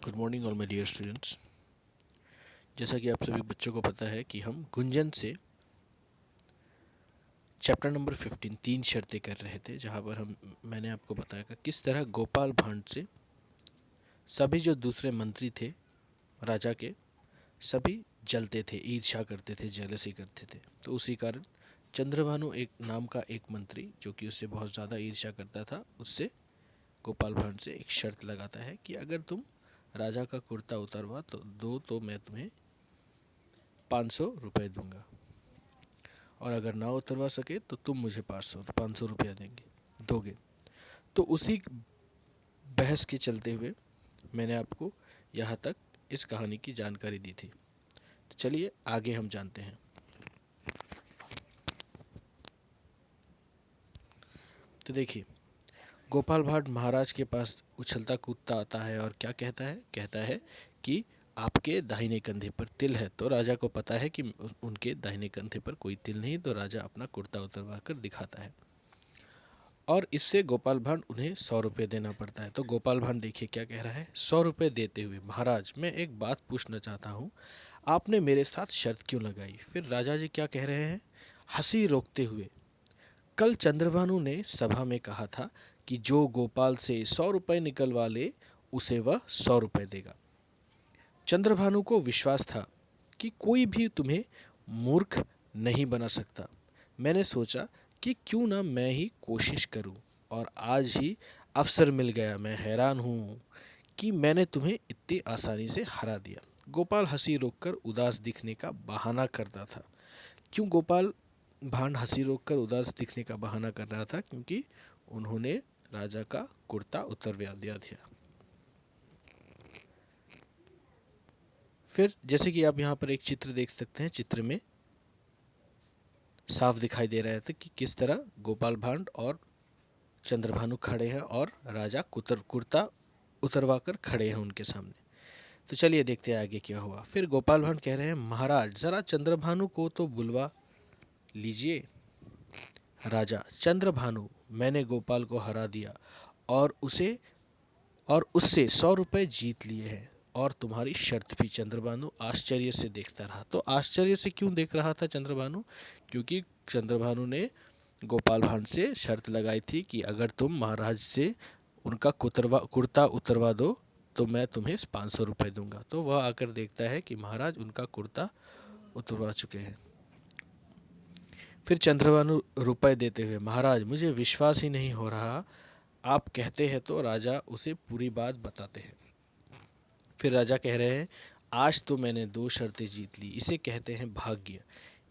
Good morning all my dear students. जैसा कि आप सभी बच्चों को पता है कि हम गुंजन से चैप्टर नंबर 15 तीन शर्तें कर रहे थे, जहां पर मैंने आपको बताया कि किस तरह गोपाल भांड से सभी जो दूसरे मंत्री थे राजा के, सभी जलते थे, ईर्ष्या करते थे, जेलसी करते थे। तो उसी कारण चंद्रभानु एक नाम का एक मंत्री जो कि उससे बहुत ज़्यादा ईर्ष्या करता था, उससे गोपाल भांड से एक शर्त लगाता है कि अगर तुम राजा का कुर्ता उतरवा तो मैं तुम्हें 500 रुपये दूंगा, और अगर ना उतरवा सके तो तुम मुझे 500 रुपया दोगे। तो उसी बहस के चलते हुए मैंने आपको यहाँ तक इस कहानी की जानकारी दी थी। तो चलिए आगे हम जानते हैं। तो देखिए, गोपाल भांड महाराज के पास उछलता कूदता आता है और क्या कहता है कि आपके दाहिने कंधे पर तिल है। तो राजा को पता है कि उनके दाहिने कंधे पर कोई तिल नहीं, तो राजा अपना कुर्ता उतरवा कर दिखाता है और इससे गोपाल भांड उन्हें 100 रुपये देना पड़ता है। तो गोपाल भांड देखिए क्या कह रहा है। 100 रुपये देते हुए, महाराज मैं एक बात पूछना चाहता हूँ, आपने मेरे साथ शर्त क्यों लगाई? फिर राजा जी क्या कह रहे हैं, हंसी रोकते हुए, कल चंद्रभानु ने सभा में कहा था कि जो गोपाल से 100 रुपये निकलवा ले उसे वह 100 रुपये देगा। चंद्रभानु को विश्वास था कि कोई भी तुम्हें मूर्ख नहीं बना सकता। मैंने सोचा कि क्यों ना मैं ही कोशिश करूं, और आज ही अवसर मिल गया। मैं हैरान हूं कि मैंने तुम्हें इतनी आसानी से हरा दिया। गोपाल हंसी रोककर उदास दिखने का बहाना करता था। क्यों गोपाल भांड हंसी रोककर उदास दिखने का बहाना कर रहा था? क्योंकि उन्होंने राजा का कुर्ता उतरवा दिया था। फिर जैसे कि आप यहाँ पर एक चित्र देख सकते हैं, चित्र में साफ दिखाई दे रहा था कि किस तरह गोपाल भांड और चंद्रभानु खड़े हैं और राजा कुर्ता उतरवा कर खड़े हैं उनके सामने। तो चलिए देखते हैं आगे क्या हुआ। फिर गोपाल भांड कह रहे हैं, महाराज जरा चंद्रभानु को तो बुलवा लीजिए। राजा, चंद्रभानु, मैंने गोपाल को हरा दिया और उससे 100 रुपये जीत लिए हैं, और तुम्हारी शर्त भी। चंद्रभानु आश्चर्य से देखता रहा। तो आश्चर्य से क्यों देख रहा था चंद्रभानु? क्योंकि चंद्रभानु ने गोपाल भांड से शर्त लगाई थी कि अगर तुम महाराज से उनका कुर्ता उतरवा दो तो मैं तुम्हें 500 रुपये दूंगा। तो वह आकर देखता है कि महाराज उनका कुर्ता उतरवा चुके हैं। फिर चंद्रभानु रुपए देते हुए, महाराज मुझे विश्वास ही नहीं हो रहा। आप कहते हैं तो राजा उसे पूरी बात बताते हैं। फिर राजा कह रहे हैं, आज तो मैंने 2 शर्तें जीत ली, इसे कहते हैं भाग्य।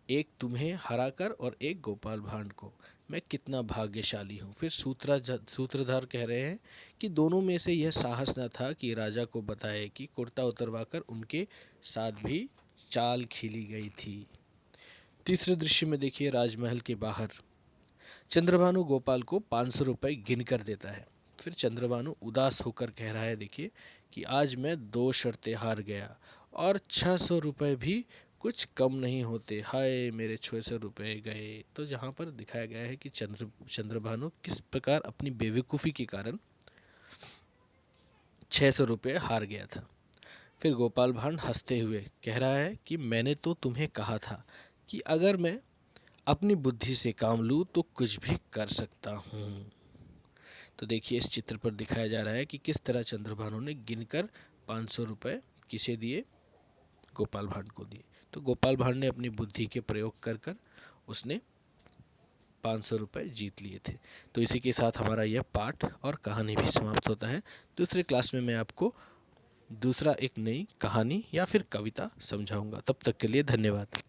एक तुम्हें हराकर और एक गोपाल भांड को। मैं कितना भाग्यशाली हूँ। फिर सूत्रधार कह रहे हैं कि दोनों में से यह साहस न था कि राजा को बताए कि कुर्ता उतरवाकर उनके साथ भी चाल खीली गई थी। तीसरे दृश्य में देखिए, राजमहल के बाहर चंद्रभानु गोपाल को 500 रुपये गिन कर देता है। फिर चंद्रभानु उदास होकर कह रहा है, देखिए, कि आज मैं 2 शर्तें हार गया और 600 रुपये भी कुछ कम नहीं होते। हाय मेरे 600 रुपये गए। तो यहाँ पर दिखाया गया है कि चंद्रभानु किस प्रकार अपनी बेवकूफ़ी के कारण 600 रुपये हार गया था। फिर गोपाल भांड हंसते हुए कह रहा है कि मैंने तो तुम्हें कहा था कि अगर मैं अपनी बुद्धि से काम लूँ तो कुछ भी कर सकता हूँ। तो देखिए इस चित्र पर दिखाया जा रहा है कि किस तरह चंद्रभानु ने गिनकर 500 रुपये किसे दिए? गोपाल भांड को दिए। तो गोपाल भांड ने अपनी बुद्धि के प्रयोग कर उसने 500 रुपये जीत लिए थे। तो इसी के साथ हमारा यह पाठ और कहानी भी समाप्त होता है। दूसरे क्लास में मैं आपको दूसरा एक नई कहानी या फिर कविता समझाऊंगा। तब तक के लिए धन्यवाद।